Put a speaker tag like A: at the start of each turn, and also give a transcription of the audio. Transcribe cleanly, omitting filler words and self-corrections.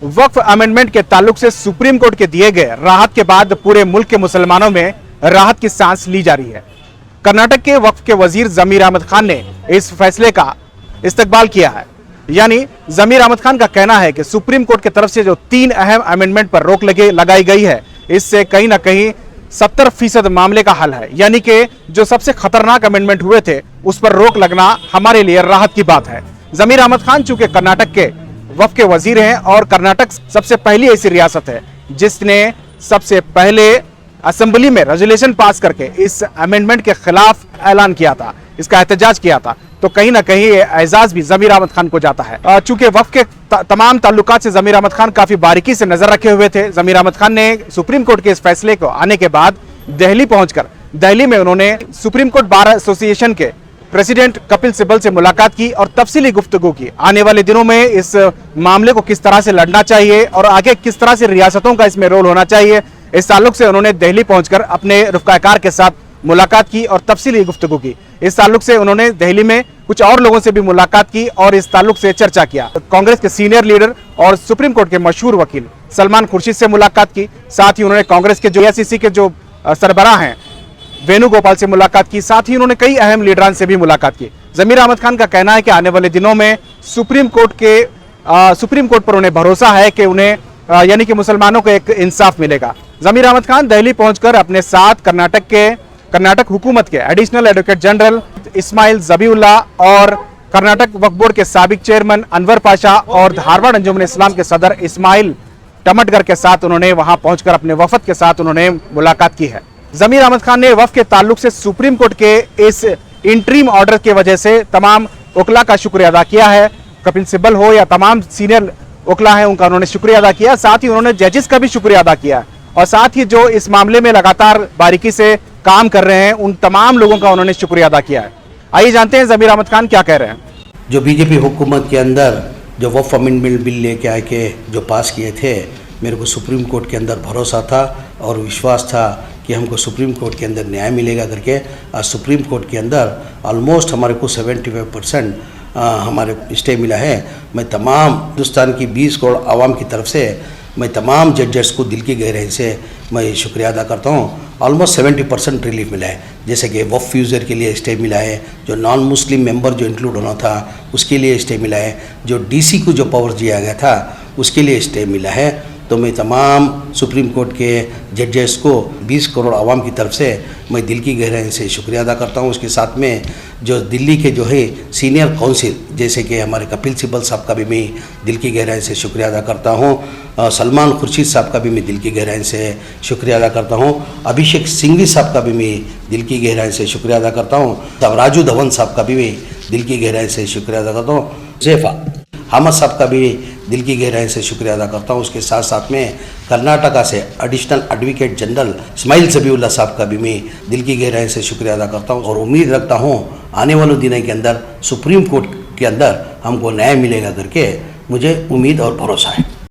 A: वक्फ amendment के ताल्लुक से सुप्रीम कोर्ट के दिए गए राहत के बाद पूरे मुल्क के मुसलमानों में राहत की सांस ली जा रही है। कर्नाटक के वक्फ के वजीर जमीर अहमद खान ने इस फैसले का इस्तकबाल किया है। यानी जमीर अहमद खान का कहना है कि सुप्रीम कोर्ट की तरफ से जो 3 अहम अमेंडमेंट पर रोक लगाई गई है, इससे कहीं ना कहीं 70% मामले का हल है। यानी कि जो सबसे खतरनाक अमेंडमेंट हुए थे उस पर रोक लगना हमारे लिए राहत की बात है। जमीर अहमद खान चूंकि कर्नाटक के वक्फ के वजीर हैं और कर्नाटक सबसे पहली ऐसी रियासत है जिसने सबसे पहले असेंबली में रेजोल्यूशन पास करके इस अमेंडमेंट के खिलाफ ऐलान किया था, इसका एहतजाज किया था, तो कहीं ना कहीं ये एजाज भी जमीर अहमद खान को जाता है। चूंकि वक्फ के तमाम ताल्लुकात से जमीर अहमद खान काफी बारीकी से नजर रखे हुए थे। जमीर अहमद खान ने सुप्रीम कोर्ट के इस फैसले को आने के बाद दिल्ली पहुंचकर दिल्ली में उन्होंने सुप्रीम कोर्ट बार एसोसिएशन के प्रेसिडेंट कपिल सिब्बल से मुलाकात की और तफसीली गुफ्तगू की। आने वाले दिनों में इस मामले को किस तरह से लड़ना चाहिए और आगे किस तरह से रियासतों का इसमें रोल होना चाहिए, इस ताल्लुक से उन्होंने दिल्ली पहुंचकर अपने रफ़काकार के साथ मुलाकात की और तफसीली गुफ्तगू की। इस ताल्लुक से उन्होंने दिल्ली में कुछ और लोगों से भी मुलाकात की और इस ताल्लुक से चर्चा किया। कांग्रेस के सीनियर लीडर और सुप्रीम कोर्ट के मशहूर वकील सलमान खुर्शीद से मुलाकात की। साथ ही उन्होंने कांग्रेस के जो AICC के जो सरबराह हैं वेणुगोपाल से मुलाकात की। साथ ही उन्होंने कई अहम लीडरान से भी मुलाकात की। जमीर अहमद खान का कहना है कि आने वाले दिनों में सुप्रीम कोर्ट पर उन्हें भरोसा है कि उन्हें यानी कि मुसलमानों को एक इंसाफ मिलेगा। जमीर अहमद खान दिल्ली पहुंचकर अपने साथ कर्नाटक हुकूमत के additional advocate general Ismail Zabiullah और कर्नाटक वक्फ बोर्ड के साबिक चेयरमैन अनवर पाशा और धारवाड़ अंजुमन इस्लाम के सदर इस्माइल टमटगर के साथ उन्होंने वहां पहुंचकर अपने वफद के साथ उन्होंने मुलाकात की है। जमीर अहमद खान ने वक्फ के ताल्लुक से सुप्रीम कोर्ट के इस इंटरीम ऑर्डर की वजह से तमाम वकला का शुक्रिया अदा किया है। कपिल सिब्बल हो या तमाम सीनियर वकला हैं, उनका उन्होंने शुक्रिया अदा किया। साथ ही उन्होंने जजेस का भी शुक्रिया अदा किया और साथ ही जो इस मामले में लगातार बारीकी से काम कर रहे हैं उन तमाम लोगों का उन्होंने शुक्रिया अदा किया है। आइए जानते हैं जमीर अहमद खान क्या कह रहे हैं।
B: जो बीजेपी हुकूमत के अंदर जो वक्फ अमेंडमेंट बिल लेके आए के जो पास किए थे, मेरे को सुप्रीम कोर्ट के अंदर भरोसा था और विश्वास था कि हमको सुप्रीम कोर्ट के अंदर न्याय मिलेगा करके। आज सुप्रीम कोर्ट के अंदर ऑलमोस्ट हमारे को 75% हमारे स्टे मिला है। मैं तमाम हिंदुस्तान की 20 करोड़ आवाम की तरफ से मैं तमाम जजेस को दिल की गहराई से मैं शुक्रिया अदा करता हूँ। ऑलमोस्ट 70% रिलीफ मिला है। जैसे कि वक्फ यूज़र के लिए स्टे मिला है, जो नॉन मुस्लिम मेंबर जो इंक्लूड होना था उसके लिए स्टे मिला है, जो DC को जो पावर दिया गया था उसके लिए स्टे मिला है। तो मैं तमाम सुप्रीम कोर्ट के जजेस को 20 करोड़ आवाम की तरफ से मैं दिल की गहराई से शुक्रिया अदा करता हूँ। उसके साथ में जो दिल्ली के जो है सीनियर काउंसिल जैसे कि हमारे कपिल सिब्बल साहब का भी मैं दिल की गहराई से शुक्रिया अदा करता हूँ। सलमान खुर्शीद साहब का भी मैं दिल की गहराई से शुक्रिया अदा करता हूँ। अभिषेक सिंघवी साहब का भी मैं दिल की गहराई से शुक्रिया अदा करता हूँ। तब राजू धवन साहब का भी मैं दिल की गहराई से शुक्रिया अदा करता हूँ। ज़ेफा हामद साहब का भी दिल की गहराई से शुक्रिया अदा करता हूँ। उसके साथ साथ में कर्नाटका से additional advocate general Ismail Zabiullah साहब का भी मैं दिल की गहराई से शुक्रिया अदा करता हूँ और उम्मीद रखता हूँ आने वाले दिनों के अंदर सुप्रीम कोर्ट के अंदर हमको न्याय मिलेगा करके मुझे उम्मीद और भरोसा है।